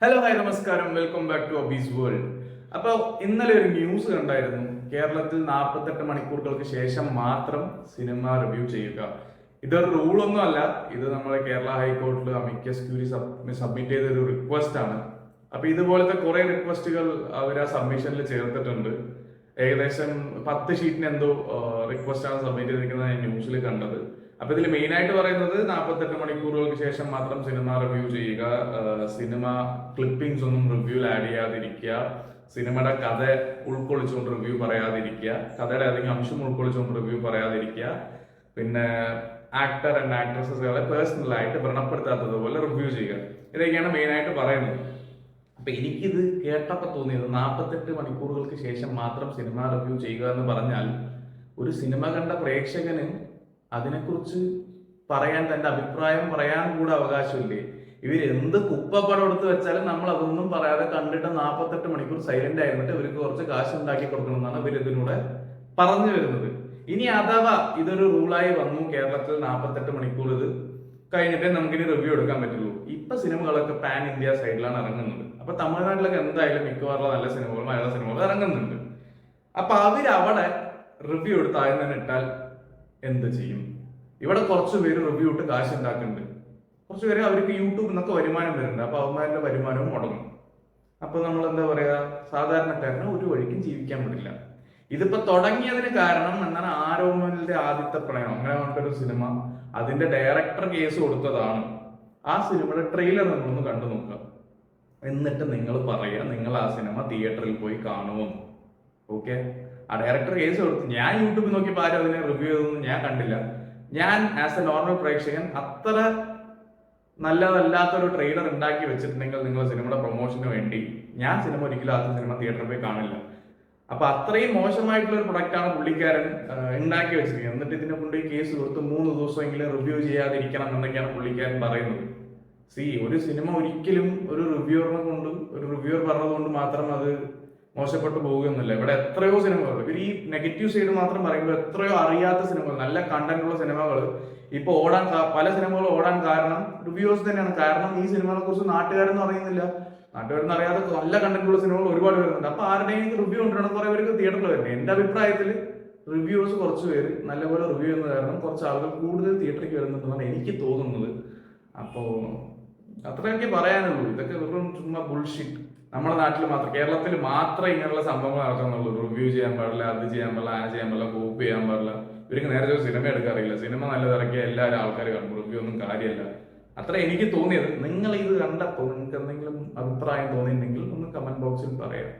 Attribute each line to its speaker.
Speaker 1: Hello hi നമസ്കാരം, welcome back to അബീസ് world. അപ്പോൾ ഇന്നലെ ഒരു ന്യൂസ് കണ്ടായിരുന്നു. കേരളത്തിൽ 48 മണിക്കൂറുകൾക്ക് ശേഷം മാത്രം സിനിമ റിവ്യൂ ചെയ്യുക. ഇതൊരു റൂളൊന്നും അല്ല, ഇത് നമ്മുടെ കേരള ഹൈക്കോടതിയിൽ അമിക്കസ് ക്യൂറി സബ്മിറ്റ് ചെയ്ത ഒരു റിക്വസ്റ്റ് ആണ്. അപ്പൊ ഇതുപോലത്തെ കുറെ റിക്വസ്റ്റുകൾ അവർ ആ സബ്മിഷനിൽ ചേർത്തിട്ടുണ്ട്. ഏകദേശം 10 ഷീറ്റിന് എന്തോ റിക്വസ്റ്റ് ആണ് സബ്മിറ്റ് ചെയ്തിരിക്കുന്നത് ഞാൻ ന്യൂസിൽ കണ്ടത്. അപ്പൊ ഇതിൽ മെയിൻ ആയിട്ട് പറയുന്നത് 48 മണിക്കൂറുകൾക്ക് ശേഷം മാത്രം സിനിമ റിവ്യൂ ചെയ്യുക, സിനിമ ക്ലിപ്പിംഗ്സ് ഒന്നും റിവ്യൂവിൽ ആഡ് ചെയ്യാതിരിക്കുക, സിനിമയുടെ കഥ ഉൾക്കൊള്ളിച്ചുകൊണ്ട് റിവ്യൂ പറയാതിരിക്കുക, കഥയുടെ ഏതെങ്കിലും അംശം ഉൾക്കൊള്ളിച്ചുകൊണ്ട് റിവ്യൂ പറയാതിരിക്കുക, പിന്നെ ആക്ടർ ആൻഡ് ആക്ട്രസസുകളെ പേഴ്സണലായിട്ട് വ്രണപ്പെടുത്താത്തതുപോലെ റിവ്യൂ ചെയ്യുക. ഇതൊക്കെയാണ് മെയിൻ ആയിട്ട് പറയുന്നത്. അപ്പൊ എനിക്കിത് കേട്ടപ്പോ തോന്നിയത് 48 മണിക്കൂറുകൾക്ക് ശേഷം മാത്രം സിനിമ റിവ്യൂ ചെയ്യുക എന്ന് പറഞ്ഞാൽ ഒരു സിനിമ കണ്ട പ്രേക്ഷകന് അതിനെക്കുറിച്ച് പറയാൻ, തന്റെ അഭിപ്രായം പറയാൻ കൂടെ അവകാശമില്ലേ? ഇവർ എന്ത് കുപ്പപ്പടം എടുത്ത് വെച്ചാലും നമ്മൾ അതൊന്നും പറയാതെ കണ്ടിട്ട് 48 മണിക്കൂർ സൈലന്റ് ആയിരുന്നിട്ട് ഇവർക്ക് കുറച്ച് കാശ് ഉണ്ടാക്കി കൊടുക്കണമെന്നാണ് ഇവർ ഇതിലൂടെ പറഞ്ഞു വരുന്നത്. ഇനി അഥവാ ഇതൊരു റൂളായി വന്നു, കേരളത്തിൽ 48 മണിക്കൂർ ഇത് കഴിഞ്ഞിട്ടേ നമുക്കിനി റിവ്യൂ എടുക്കാൻ പറ്റുള്ളൂ. ഇപ്പൊ സിനിമകളൊക്കെ പാൻ ഇന്ത്യ സൈഡിലാണ് ഇറങ്ങുന്നത്. അപ്പൊ തമിഴ്നാട്ടിലൊക്കെ എന്തായാലും മിക്കവാറുള്ള നല്ല സിനിമകൾ, മലയാള സിനിമകൾ ഇറങ്ങുന്നുണ്ട്. അപ്പൊ അവരവിടെ റിവ്യൂ എടുത്ത് ആദ്യം തന്നെ ഇട്ടാൽ എന്ത് ചെയ്യും? ഇവിടെ കുറച്ച് പേര് റിവ്യൂ ഇട്ട് കാശ് ഉണ്ടാക്കുന്നുണ്ട്, കുറച്ച് പേര് അവർക്ക് യൂട്യൂബിൽ നിന്നൊക്കെ വരുമാനം വരുന്നുണ്ട്. അപ്പൊ അവന്മാരുടെ വരുമാനവും മുടങ്ങും. അപ്പൊ നമ്മൾ എന്താ പറയാ, സാധാരണക്കാരന് ഒരു വഴിക്കും ജീവിക്കാൻ പറ്റില്ല. ഇതിപ്പോ തുടങ്ങിയതിന് കാരണം എന്താണ്, ആരോമലിന്റെ ആദ്യത്തെ പ്രണയം അങ്ങനെ പറഞ്ഞൊരു സിനിമ, അതിന്റെ ഡയറക്ടർ കേസ് കൊടുത്തതാണ്. ആ സിനിമയുടെ ട്രെയിലർ നിങ്ങളൊന്ന് കണ്ടു നോക്കുക, എന്നിട്ട് നിങ്ങൾ പറയുക നിങ്ങൾ ആ സിനിമ തിയേറ്ററിൽ പോയി കാണുമോ. ഓക്കെ, ആ ഡയറക്ടർ കേസ് കൊടുത്തു. ഞാൻ യൂട്യൂബിൽ നോക്കിയപ്പോൾ ആരും അതിനെ റിവ്യൂ ചെയ്തൊന്നും ഞാൻ കണ്ടില്ല. ഞാൻ ആസ് എ നോർമൽ പ്രേക്ഷകൻ അത്ര നല്ലതല്ലാത്തൊരു ട്രെയിലർ ഉണ്ടാക്കി വെച്ചിട്ടുണ്ടെങ്കിൽ നിങ്ങളുടെ സിനിമയുടെ പ്രൊമോഷന് വേണ്ടി ഞാൻ സിനിമ ഒരിക്കലും ആദ്യ സിനിമ തിയേറ്ററിൽ പോയി കാണില്ല. അപ്പൊ അത്രയും മോശമായിട്ടുള്ള ഒരു പ്രൊഡക്റ്റാണ് പുള്ളിക്കാരൻ ഉണ്ടാക്കി വെച്ചിരിക്കുന്നത്. എന്നിട്ട് ഇതിനെ കൊണ്ട് കേസ് കൊടുത്ത് 3 ദിവസമെങ്കിലും റിവ്യൂ ചെയ്യാതിരിക്കണം എന്നൊക്കെയാണ് പുള്ളിക്കാരൻ പറയുന്നത്. ഒരു സിനിമ ഒരിക്കലും ഒരു റിവ്യൂവർ പറഞ്ഞതുകൊണ്ട് മാത്രം അത് മോശപ്പെട്ടു പോകുന്നില്ല. ഇവിടെ എത്രയോ സിനിമകൾ, ഇവർ ഈ നെഗറ്റീവ് സൈഡ് മാത്രം പറയുമ്പോൾ എത്രയോ അറിയാത്ത സിനിമകൾ, നല്ല കണ്ടന്റ് ഉള്ള സിനിമകൾ ഇപ്പൊ ഓടാൻ, പല സിനിമകൾ ഓടാൻ കാരണം റിവ്യൂസ് തന്നെയാണ്. കാരണം ഈ സിനിമകളെ കുറിച്ച് നാട്ടുകാരെന്ന് അറിയുന്നില്ല, നാട്ടുകാരെന്ന് അറിയാതെ നല്ല കണ്ടന്റ് ഉള്ള സിനിമകൾ ഒരുപാട് വരുന്നുണ്ട്. അപ്പൊ ആരുടെയും റിവ്യൂ കൊണ്ടുവരണം കുറെ പേർക്ക് തിയേറ്ററിൽ വരുന്നത്. എന്റെ അഭിപ്രായത്തിൽ റിവ്യൂസ് കുറച്ച് പേര് നല്ലപോലെ റിവ്യൂ ചെയ്യുന്ന കാരണം കുറച്ച് ആളുകൾ കൂടുതൽ തിയേറ്ററിലേക്ക് വരുന്നുണ്ടെന്നാണ് എനിക്ക് തോന്നുന്നത്. അപ്പോ അത്രയൊക്കെ പറയാനുള്ളൂ. ഇതൊക്കെ വെറും ചുമ്മാ ബുൾഷിറ്റ്. നമ്മുടെ നാട്ടിൽ മാത്രം, കേരളത്തിൽ മാത്രമേ ഇങ്ങനെയുള്ള സംഭവങ്ങൾ നടക്കുന്നുള്ളൂ. റിവ്യൂ ചെയ്യാൻ പാടില്ല, അത് ചെയ്യാൻ പാടില്ല, ആ ചെയ്യാൻ പാടില്ല, കോപ്പി ചെയ്യാൻ പാടില്ല. ഇവർക്ക് നേരത്തെ ഒരു സിനിമ എടുക്കാറില്ല. സിനിമ നല്ലത് ഇറക്കിയ എല്ലാവരും ആൾക്കാർ കാണും, റിവ്യൂ ഒന്നും കാര്യമല്ല. അത്ര എനിക്ക് തോന്നിയത്. നിങ്ങൾ ഇത് കണ്ടപ്പോൾ നിങ്ങൾക്ക് എന്തെങ്കിലും അഭിപ്രായം തോന്നിയിട്ടുണ്ടെങ്കിൽ ഒന്ന് കമന്റ് ബോക്സിൽ പറയാം.